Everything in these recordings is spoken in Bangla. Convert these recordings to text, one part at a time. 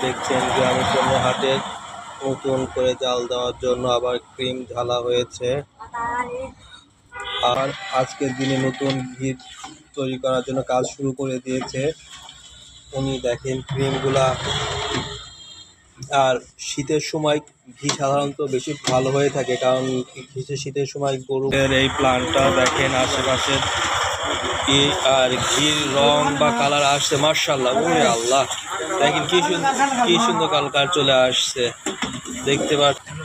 দেখছেন গ্রামের জন্য হাটে নতুন করে জাল দেওয়ার জন্য আবার ক্রিম ঢালা হয়েছে। আর আজকের দিনে নতুন ঘি তৈরি করার জন্য কাজ শুরু করে দিয়েছে উনি। দেখেন ক্রিমগুলা। আর শীতের সময় ঘি সাধারণত বেশি ভালো হয়ে থাকে, কারণ শীতের সময় গরুর এই প্লান্টটা দেখেন আশেপাশে কি, আর ঘির রং বা কালার আসছে মাশাআল্লাহ। ওরে আল্লাহ, দেখেন কি সুন্দর কালার চলে আসছে, দেখতে পাচ্ছেন।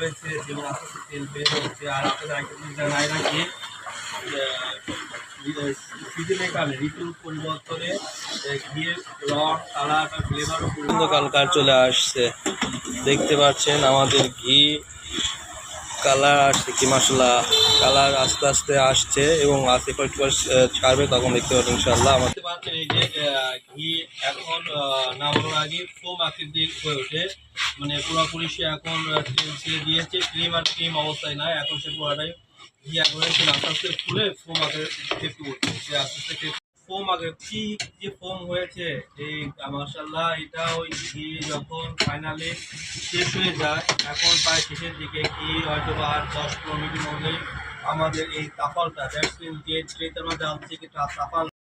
ঋতুর পরিবর্তনে ঘিয়ের রং কালার বা ফ্লেভার সুন্দর কালার চলে আসছে, দেখতে পাচ্ছেন। আমাদের ঘি কালার আসছে কি মাশাআল্লাহ, কালার আস্তে আস্তে আসছে এবং আস্তে একটু ছাড়বে, তখন দেখতে পাচ্ছেন ইনশাআল্লাহ। আমার দেখতে পাচ্ছেন এই যে ঘি এখন নামানোর আগে ফোম আকৃতির হয়ে ওঠে, মানে পুরোপুরি সে এখন তেল ছেড়ে দিয়েছে, ক্রিম আর ক্রিম অবস্থায় নাই, এখন সে পুরোটাই ঘি এখন আস্তে আস্তে ফুলে ফোম আগে একটু উঠছে, আস্তে আস্তে ফোম আগে কি যে ফোম হয়েছে এই মাশাআল্লাহ। এটা ওই ঘি যখন ফাইনালি শেষ হয়ে যায়, এখন প্রায় শেষের দিকে ঘি হয়তো বা আর 10-15 মিনিটের মধ্যেই আমাদের এই তাফালটা, দ্যাটস মিন যে ট্রেতে আমরা জাল থেকে তাফাল